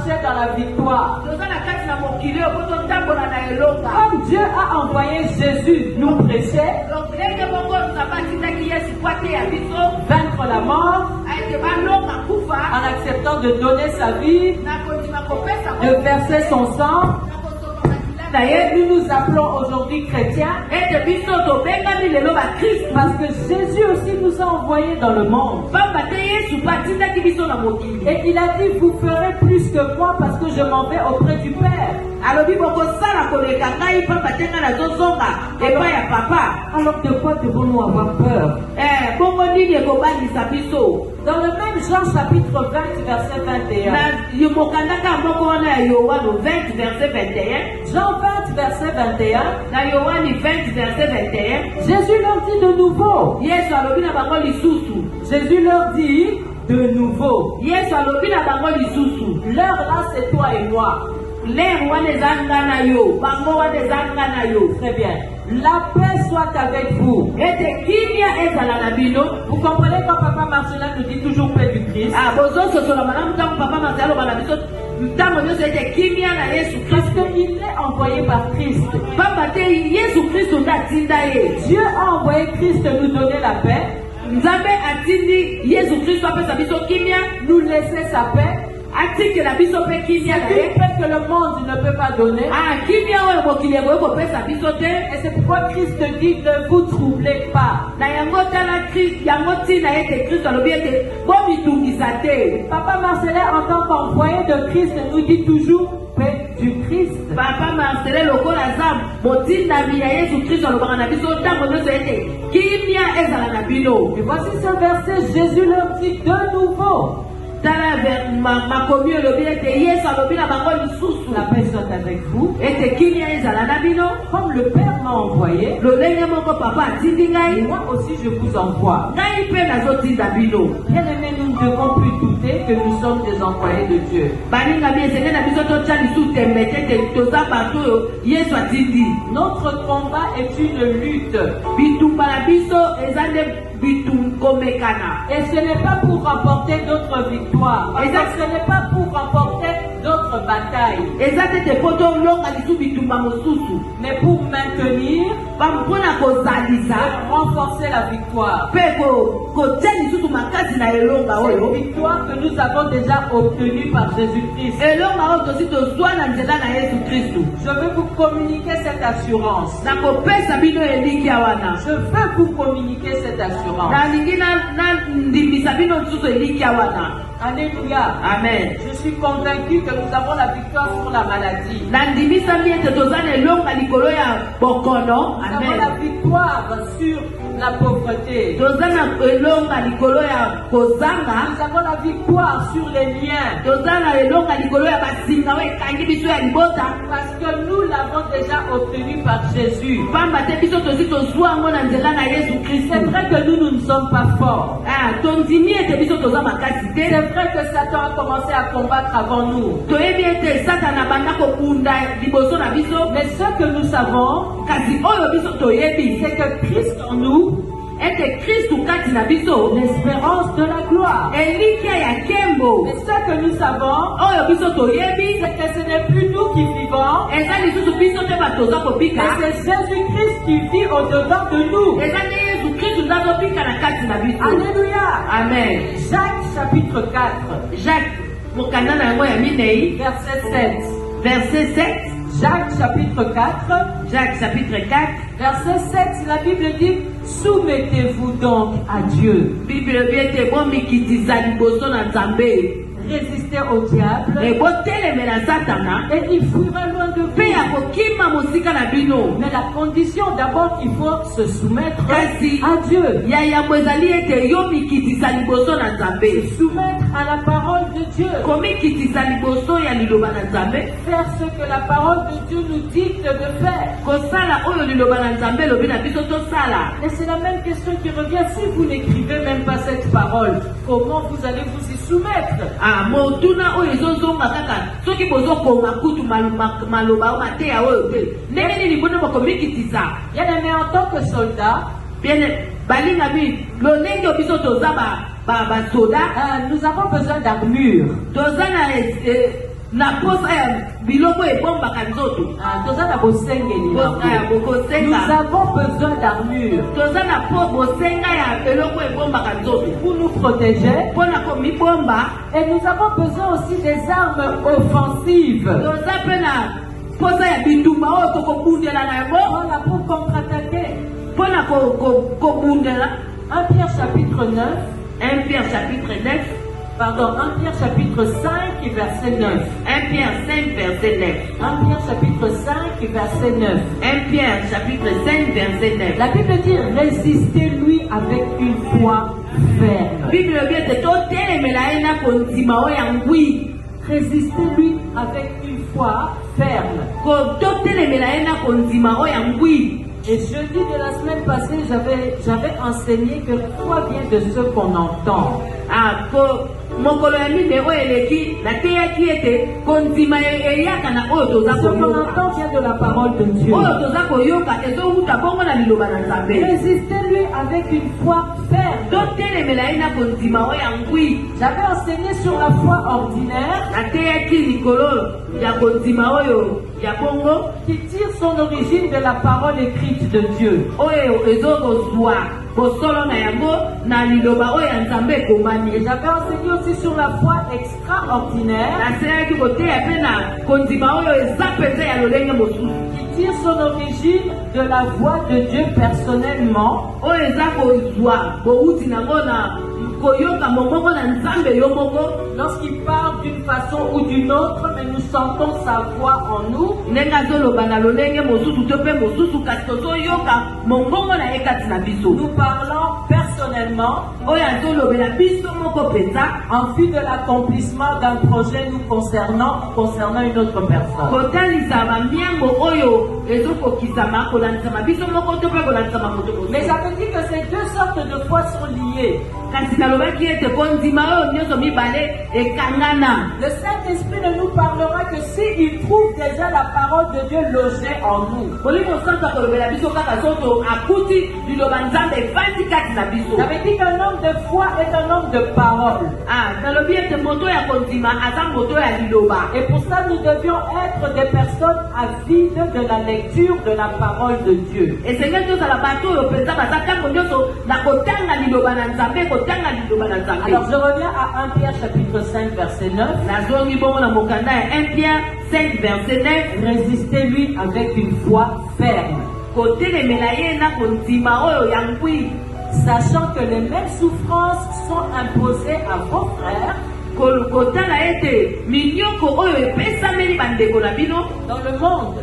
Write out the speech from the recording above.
marcher dans la victoire. Comme Dieu a envoyé Jésus nous prêcher, vaincre la mort, en acceptant de donner sa vie, de verser son sang. D'ailleurs, nous nous appelons aujourd'hui chrétiens parce que Jésus aussi nous a envoyés dans le monde. Et il a dit, vous ferez plus que moi parce que je m'en vais auprès du Père. Alors de quoi devons-nous avoir peur? Dans le même Jean chapitre 20 verset 21. Jean 20 verset 21. Jésus leur dit de nouveau. Jésus leur dit de nouveau. L'heure là c'est toi et moi. Très bien. La paix soit avec vous. Vous comprenez quand Papa Marcelin nous dit toujours paix du Christ? Parce qu'il est envoyé par Christ. Dieu a envoyé Christ nous donner la paix. Nous laisser sa paix. C'est une paix que le monde ne peut pas donner. Et c'est pourquoi Christ dit ne vous troublez pas. Papa Marcelin en tant qu'envoyé de Christ nous dit toujours paix du Christ. Papa Marcelin et voici ce verset, Jésus leur dit de nouveau. La paix soit avec vous. Comme le Père m'a envoyé, moi aussi je vous envoie. Bien-aimés, nous ne devons plus douter que nous sommes des envoyés de Dieu. Notre combat est une lutte. Et ce n'est pas pour remporter d'autres victoires. Et ce n'est pas pour remporter d'autres batailles. Mais pour maintenir, renforcer la victoire. Cette victoire que nous avons déjà obtenue par Jésus-Christ. Je veux vous communiquer cette assurance. Je veux vous communiquer cette assurance. Alléluia. Amen. Je suis convaincu que nous avons la victoire sur la maladie. Nous avons la victoire sur la pauvreté. Nous avons la victoire sur les liens. Parce que nous l'avons déjà obtenu par Jésus. C'est vrai que nous ne sommes pas forts. C'est vrai que Satan a commencé à combattre avant nous. Mais ce que nous savons, c'est que Christ en nous est l'espérance de la gloire. Et ce que nous savons, c'est que ce n'est plus nous qui vivons, mais c'est Jésus-Christ qui vit au-dedans de nous. Alléluia. Amen. Jacques chapitre 4. Jacques, verset 7. Verset 7. Jacques chapitre 4. Jacques chapitre 4. Verset 7, la Bible dit, soumettez-vous donc à Dieu. Résistez au diable et il fuira loin de vous. Mais la condition d'abord qu'il faut se soumettre à Dieu. Se soumettre à la parole de Dieu. Faire ce que la parole de Dieu nous dicte de faire. Et c'est la même question qui revient. Si vous n'écrivez même pas cette parole, comment vous allez vous y soumettre? Bien-aimé, en tant que soldat, nous avons besoin d'armure. na posa ya biloko ebombaka nzoto. Nous avons besoin d'armure pour nous protéger. Et nous avons besoin aussi des armes offensives. Voilà, pour contre-attaquer. 1 Pierre chapitre 9. 1 Pierre chapitre 9. Pardon, 1 Pierre chapitre 5 verset 9. 1 Pierre 5 verset 9. 1 Pierre chapitre 5 verset 9. 1 Pierre chapitre 5 verset 9. La Bible dit résistez-lui avec une foi ferme. Résistez-lui avec une foi ferme. Et jeudi de la semaine passée, j'avais enseigné que la foi vient de ce qu'on entend. Ce qu'on entend vient de la parole de Dieu. Résistez-lui avec une foi ferme. J'avais enseigné sur la foi ordinaire qui tire son origine de la parole écrite de Dieu. Et j'avais enseigné aussi sur la foi extraordinaire qui tire son origine de la voix de Dieu personnellement. Lorsqu'il parle d'une façon ou d'une autre, mais nous sentons sa voix en nous. Nous parlons personnellement en vue de l'accomplissement d'un projet nous concernant une autre personne. Mais j'avais dit que ces deux sortes de foi sont liées. Le Saint-Esprit ne nous parlera que s'il trouve déjà la parole de Dieu logée en nous. J'avais dit qu'un homme de foi est un homme de parole. Et pour ça, nous devions être des personnes avides de la lecture de la parole de Dieu. Alors je reviens à 1 Pierre chapitre 5 verset 9. 1 Pierre 5 verset 9. Résistez-lui avec une foi ferme. Sachant que les mêmes souffrances sont imposées à vos frères dans le monde.